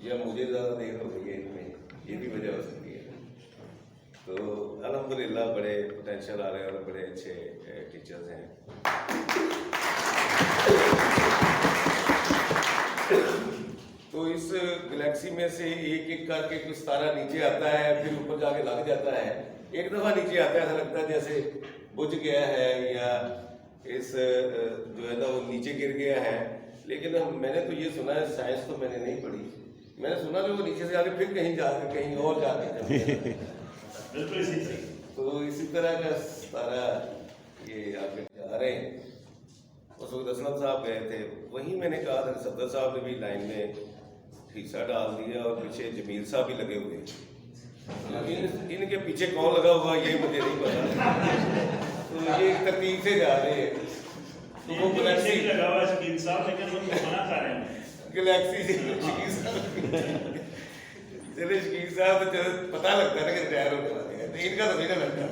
یا مجھے زیادہ دیر ہو گئی ہے ان میں، یہ بھی وجہ ہو سکتی ہے. تو الحمدللہ بڑے پوٹینشیل آ رہے ہیں اور بڑے اچھے ٹیچرز ہیں. تو اس گلیکسی میں سے ایک ایک کر کے کچھ ستارہ نیچے آتا ہے، پھر اوپر جا کے لگ جاتا ہے. ایک دفعہ نیچے آتا ہے ایسا لگتا ہے جیسے بجھ گیا ہے یا اس جو ہے نا وہ نیچے گر گیا ہے. لیکن میں نے تو یہ سنا ہے، سائنس تو میں نے نہیں پڑھی، میں نے سنا کہ وہ نیچے سے آ کے پھر کہیں جا کے کہیں اور جا کے بالکل اسی طرح. تو اسی طرح کا سارا یہ آگے جا رہے ہیں. اس وقت اسلم صاحب گئے تھے, وہیں میں نے کہا تھا کہ صفدر صاحب نے بھی لائن میں حصہ ڈال دیا اور پیچھے جمیل صاحب بھی لگے ہوئے. ان کے پیچھے کون لگا ہوا یہ مجھے نہیں پتا. تو یہ ترتیب سے جا رہے ہیں. تو وہ گلیکسی لگا ہوا ہے شکیل صاحب, لیکن وہ منع کر رہے ہیں گلیکسی سے شکیل صاحب چلے شکیل صاحب تو پتہ لگتا ہے کہ ریٹائر ہونے والے ہیں, تو ان کا تو نہیں لگتا.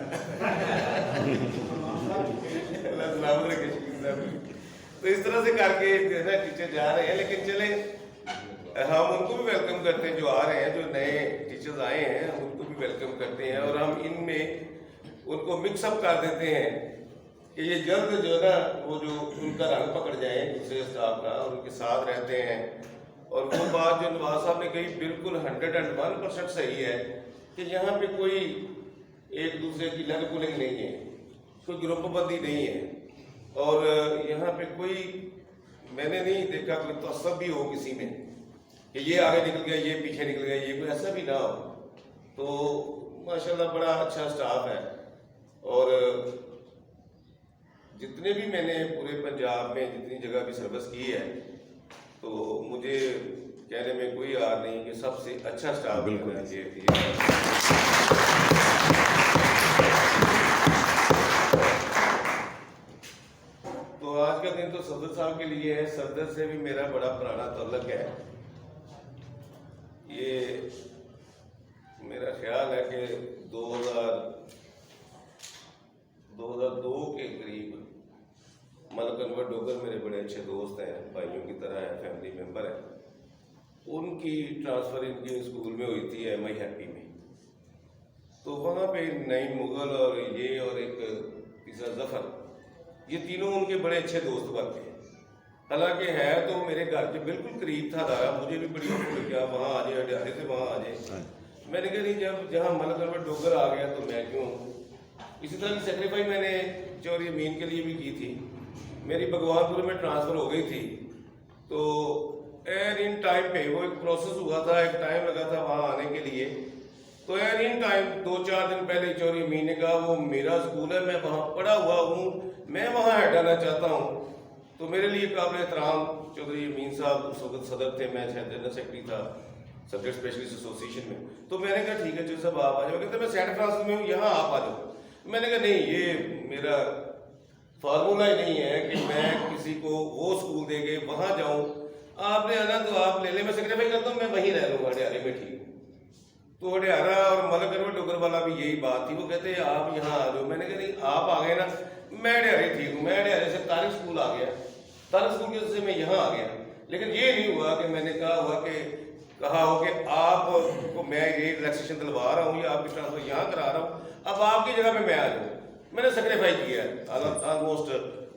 اللہ سلامت رکھے شکیل صاحب. تو اس طرح سے کر کے جو ہے نا ٹیچر جا رہے ہیں. لیکن چلیں ہم ان کو بھی ویلکم کرتے ہیں جو آ رہے ہیں, جو نئے ٹیچرز آئے ہیں ہم ان کو بھی ویلکم کرتے ہیں, اور ہم ان میں ان کو مکس اپ کر دیتے ہیں کہ یہ جلد جو ہے نا وہ جو ان کا رنگ پکڑ جائیں دوسرے اسٹاف کا, اور ان کے ساتھ رہتے ہیں. اور وہ بات جو نواز صاحب نے کہی بالکل 101% صحیح ہے کہ یہاں پہ کوئی ایک دوسرے کی لگ پلنگ نہیں ہے, کوئی گروپ بندی نہیں ہے, اور یہاں پہ کوئی میں نے نہیں دیکھا کوئی تعصب بھی ہو کسی میں کہ یہ آگے نکل گیا یہ پیچھے نکل گیا, یہ کوئی ایسا بھی نہ ہو. تو ماشاءاللہ بڑا اچھا سٹاف ہے. اور جتنے بھی میں نے پورے پنجاب میں جتنی جگہ بھی سروس کی ہے تو مجھے کہنے میں کوئی آر نہیں کہ سب سے اچھا سٹاف بالکل تو آج کا دن تو صفدر صاحب کے لیے ہے. صفدر سے بھی میرا بڑا پرانا تعلق ہے. یہ میرا خیال ہے کہ 2002 کے قریب ملک انور ڈوگر میرے بڑے اچھے دوست ہیں, بھائیوں کی طرح ہیں, فیملی ممبر ہیں. ان کی ٹرانسفر ان کے اسکول میں ہوئی تھی ایم آئی ہیپی میں. تو وہاں پہ نعیم مغل اور یہ اور ایک تیسرا ظفر, یہ تینوں ان کے بڑے اچھے دوست بنتے ہیں. حالانکہ ہے تو میرے گھر کے بالکل قریب تھا ادارہ, مجھے بھی بڑی خوشی ہوئی کہ آپ وہاں آ جائے, اڈیالے سے وہاں آ جائے. میں نے کہا نہیں, جب جہاں ملک انور ڈوگر آ گیا تو میں کیوں. اسی طرح کی سیکریفائی میں نے چوری امین کے لیے بھی کی تھی. میری بھگوان پور میں ٹرانسفر ہو گئی تھی تو این ان ٹائم پہ وہ ایک پروسیس ہوا تھا, ایک ٹائم لگا تھا وہاں آنے کے لیے. تو این ان ٹائم 2-4 دن پہلے چوری امین نے کہا وہ میرا اسکول ہے, میں وہاں پڑھا ہوا ہوں, میں وہاں ہیڈ آنا چاہتا ہوں. تو میرے لیے قابل احترام چودھری امین صاحب اس وقت صدر تھے, میں جنرل سیکرٹری تھا سبجیکٹ اسپیشلسٹ ایسوسیشن میں. تو میں نے کہا ٹھیک ہے چودھری صاحب آپ آ جاؤ. کہتے میں سینٹ فرانسس میں ہوں, یہاں آپ آ جاؤ. میں نے کہا نہیں, یہ میرا فارمولہ ہی نہیں ہے کہ میں کسی کو وہ اسکول دے کے وہاں جاؤں. آپ نے آنا تو آپ لے لیں, میں سیکریفائی کرتا ہوں, میں وہیں رہ لوں گا اڈیالے میں. ٹھیک. تو اڈیالہ اور ملک انور ڈوگر والا بھی یہی بات تھی, وہ کہتے ہیں آپ یہاں آ جاؤ. میں نے کہا نہیں, آپ آ گئے نا, میں اڈیالے ٹھیک ہوں. میں اڈیالے سے طارق اسکول آ گیا, طارق اسکول کی وجہ سے میں یہاں آ گیا. لیکن یہ نہیں ہوا کہ میں نے کہا ہو کہ آپ کو میں یہ ریلیکسیشن دلوا رہا ہوں یا آپ کی ٹرانسفر یہاں کرا رہا ہوں, اب آپ کی جگہ پہ میں آ جاؤں. میں نے سیکریفائی کیا ہے, آلموسٹ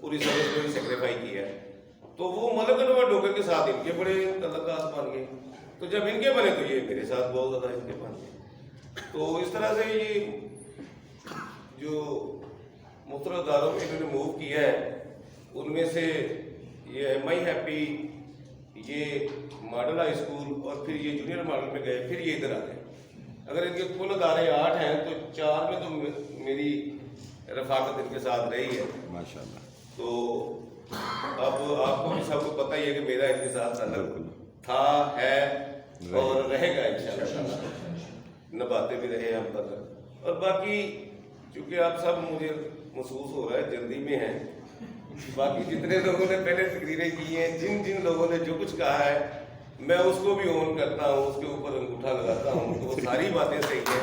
پوری سروس کو بھی سیکریفائی کیا ہے. تو وہ ملک انور ڈوگر کے ساتھ ان کے بڑے تعلقات بن گئے. تو جب ان کے بنے تو یہ میرے ساتھ بہت زیادہ ان کے بن گئے. تو اس طرح سے یہ جو مختلف اداروں میں انہوں نے موو کیا ہے, ان میں سے یہ ایم آئی ہیپی, یہ ماڈل ہائی اسکول, اور پھر یہ جونیئر ماڈل میں گئے, پھر یہ ادھر آ گئے. اگر ان کے کل ادارے 8 ہیں تو 4 میں تو میری رفاقت ان کے ساتھ رہی ہے ماشاءاللہ. تو اب آپ کو بھی سب کو پتہ ہی ہے کہ میرا ان کے ساتھ تعلق تھا, ہے اور رہے گا انشاءاللہ. نبھاتے بھی رہے ہم تک. اور باقی چونکہ آپ سب مجھے محسوس ہو رہا ہے جلدی میں ہیں, باقی جتنے لوگوں نے پہلے تقریریں کی ہیں, جن لوگوں نے جو کچھ کہا ہے, میں اس کو بھی اون کرتا ہوں, اس کے اوپر انگوٹھا لگاتا ہوں. تو وہ ساری باتیں صحیح ہیں.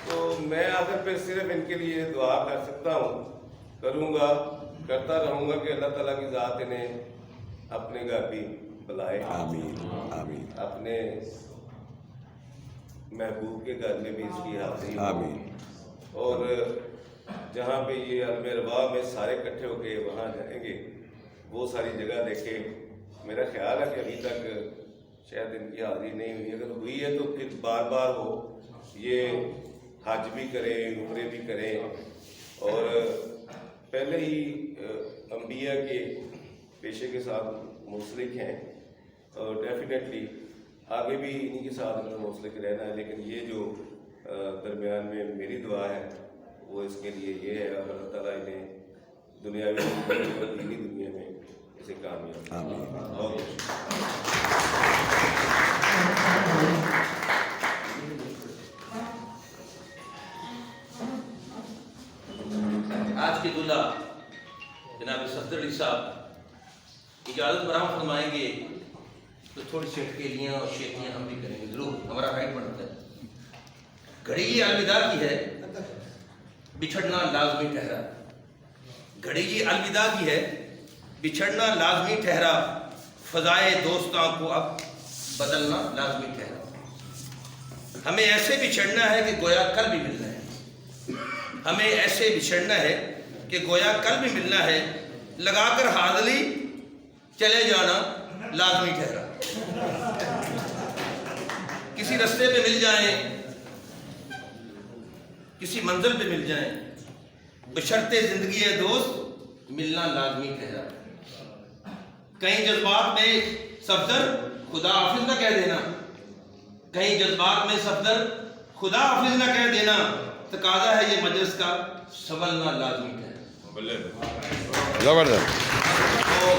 تو میں آخر پہ صرف ان کے لیے دعا کر سکتا ہوں, کروں گا, کرتا رہوں گا کہ اللہ تعالیٰ کی ذات انہیں اپنے گھر بھی بلائے. آمین آمین. اپنے محبوب کے گھر میں بھی اس کی حاضری ہو. آمین. اور جہاں پہ یہ عالم ارواح میں سارے اکٹھے ہو کے وہاں جائیں گے, وہ ساری جگہ دیکھیں. میرا خیال ہے کہ ابھی تک شاید ان کی حاضری نہیں ہوئی. اگر ہوئی ہے تو پھر بار بار ہو, یہ حج بھی کریں, عمرے بھی کریں. اور پہلے ہی انبیاء کے پیشے کے ساتھ منسلک ہیں اور ڈیفینیٹلی آگے بھی انہی کے ساتھ منسلک رہنا ہے، لیکن یہ جو درمیان میں میری دعا ہے وہ اس کے لیے یہ ہے، اور اللہ تعالیٰ انہیں دنیاوی زندگی اور دینی دنیا میں اسے کامیاب آج کے دلہا جناب صفدر علی صاحب اجازت فراہم فرمائیں گے تو تھوڑی سی اٹکیلیاں اور شیخیاں ہم بھی کریں گے، ضرور ہمارا رائٹ بنتا ہے۔ گھڑی یہ الوداع کی ہے، بچھڑنا لازمی ٹھہرا۔ گھڑی یہ الوداع کی ہے، بچھڑنا لازمی ٹھہرا، فضائے دوستاں کو اب بدلنا لازمی ٹھہرا۔ ہمیں ایسے بچھڑنا ہے کہ گویا کل بھی ملنا ہے، ہمیں ایسے بچھڑنا ہے کہ گویا کل بھی ملنا ہے، لگا کر حاضری چلے جانا لازمی ٹھہرا۔ کسی رستے پہ مل جائیں، کسی منزل پہ مل جائیں، بشرطِ زندگی ہے دوست ملنا لازمی ٹھہرا۔ کہیں جذبات میں صفدر خدا حافظ نہ کہہ دینا، کہیں جذبات میں صفدر خدا حافظ نہ کہہ دینا، تقاضا ہے یہ مجلس کا سنبھلنا لازمی ٹھہرا۔ زبردست۔ تو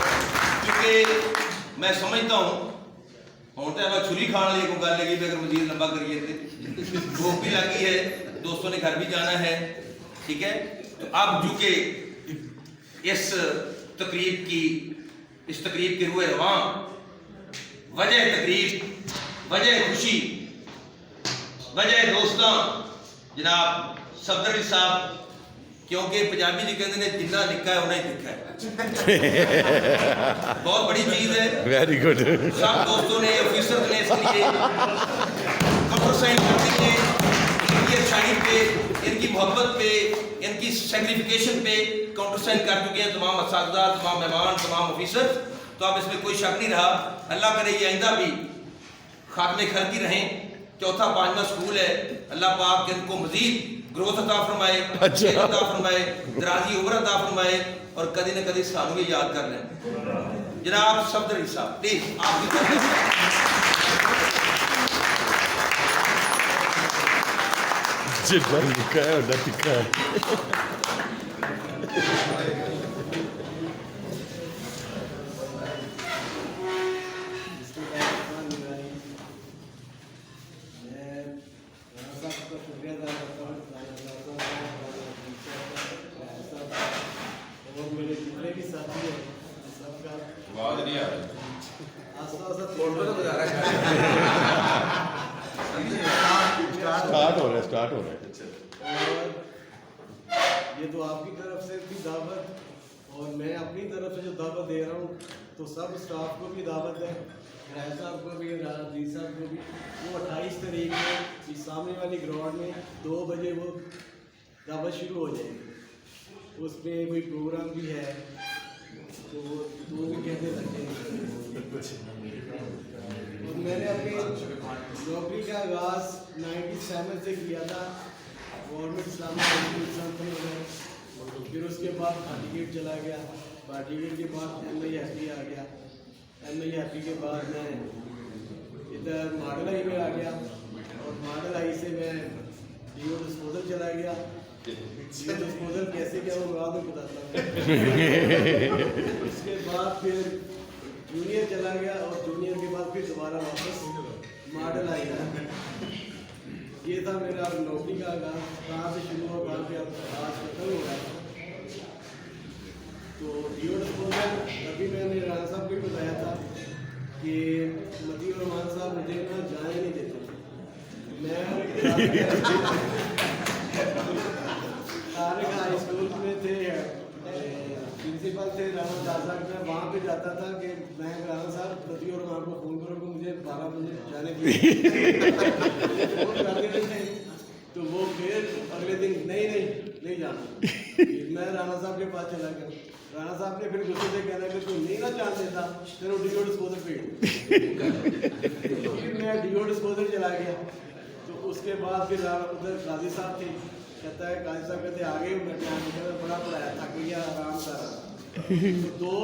کیونکہ میں سمجھتا ہوں ہوتا ہے چھری کھان لیے کو گل لگی بھی اگر مزید لمبا کریے تھے، بھوک بھی لگی ہے، دوستوں نے گھر بھی جانا ہے، ٹھیک ہے۔ تو اب جو کہ اس تقریب کی روح رواں، وجہ تقریب، وجہ خوشی، وجہ دوستاں جناب صفدر علی صاحب، کیونکہ پنجابی جی کہتے ہیں جنہ لکھا ہے انہیں ہی لکھا ہے، بہت بڑی چیز ہے۔ Very good. سب دوستوں نے، آفیسر نے اس کے لیے کمپیوٹر سائنس کرنے کے ان کی اچھائی پہ، ان کی محبت پہ، ان کی سیکریفیکیشن پہ کاؤنٹر سائن کر چکے ہیں تمام اساتذہ، تمام مہمان، تمام آفیسر۔ تو اب اس میں کوئی شک نہیں رہا، اللہ کرے یہ آئندہ بھی خاتمے خلقی رہیں۔ چوتھا پانچواں سکول ہے، اللہ پاک ان کو مزید گروتھ عطا فرمائے، عطا فرمائے، درازی عمر عطا فرمائے، اور کدی نہ کدی سانو یہ یاد کر لیں۔ جناب صفدر علی صاحب پلیز آپ کی طرف جدھر لکھا ہے ادھر لکھا ہے۔ اسٹارٹ ہو رہا ہے۔ یہ تو آپ کی طرف سے بھی دعوت، اور میں اپنی طرف سے جو دعوت دے رہا ہوں تو سب اسٹاف کو بھی دعوت ہے، راج صاحب کو بھی، راجدیپ صاحب کو بھی۔ وہ 28 تاریخ میں اس سامنے والی گراؤنڈ میں 2 بجے وہ دعوت شروع ہو جائے گی، اس میں کوئی پروگرام بھی ہے تو وہ بھی کہنے لگے ہیں۔ اور میں نے اپنی نوکری کا آغاز 97 سے کیا تھا گورنمنٹ اسلام میں، پھر اس کے بعد بھاٹی گیٹ چلا گیا، بھاٹی گیٹ کے بعد ایم آئی ہیپی آ گیا، ایم آئی ہیپی کے بعد میں ادھر ماڈل آئی میں آ گیا، اور ماڈل آئی سے میں ڈیو ڈسپوزل چلا گیا۔ ڈیو ڈسپوزل کیسے کیا وہ بعد میں بتاتا ہوں۔ اس کے بعد پھر جونیئر چلا گیا، اور جونیئر کے بعد پھر دوبارہ واپس ماڈل آئی ہے۔ یہ تھا میرا نوکری کا آغاز، کہاں سے شروع ہوا کہاں پہ آج ختم ہو رہا ہے۔ تو ڈیو ڈسپوزل ابھی میں نے رانا صاحب کو بھی بتایا تھا کہ مدی الرحمان صاحب مجھے نا جانے نہیں دیتے، میں طارق ہائی اسکول میں تھے، پرنسپل تھے رانا صاحب، میں وہاں پہ جاتا تھا کہ میں رانا صاحب مدی الرحمان کو فون کروں کہ مجھے 12 بجے جانے دیجیے، فون کر دیتے تھے تو وہ پھر اگلے دن نہیں جانا، میں رانا صاحب کے پاس چلا گیا۔ رانا صاحب نے پھر غصے سے کہنا کہ تو نہیں نہ جان دیتا پھر وہ ڈیو ڈسپوزل پھر میں ڈیو ڈسپوزل چلا گیا۔ تو اس کے بعد پھر ادھر قاضی صاحب تھے، کہتا ہے قاضی صاحب کہتے آگے میں بڑا پڑھایا تھک گیا آرام کر رہا، 2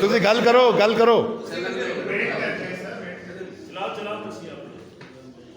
ਤੁਸੀਂ ਗੱਲ ਕਰੋ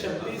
26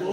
2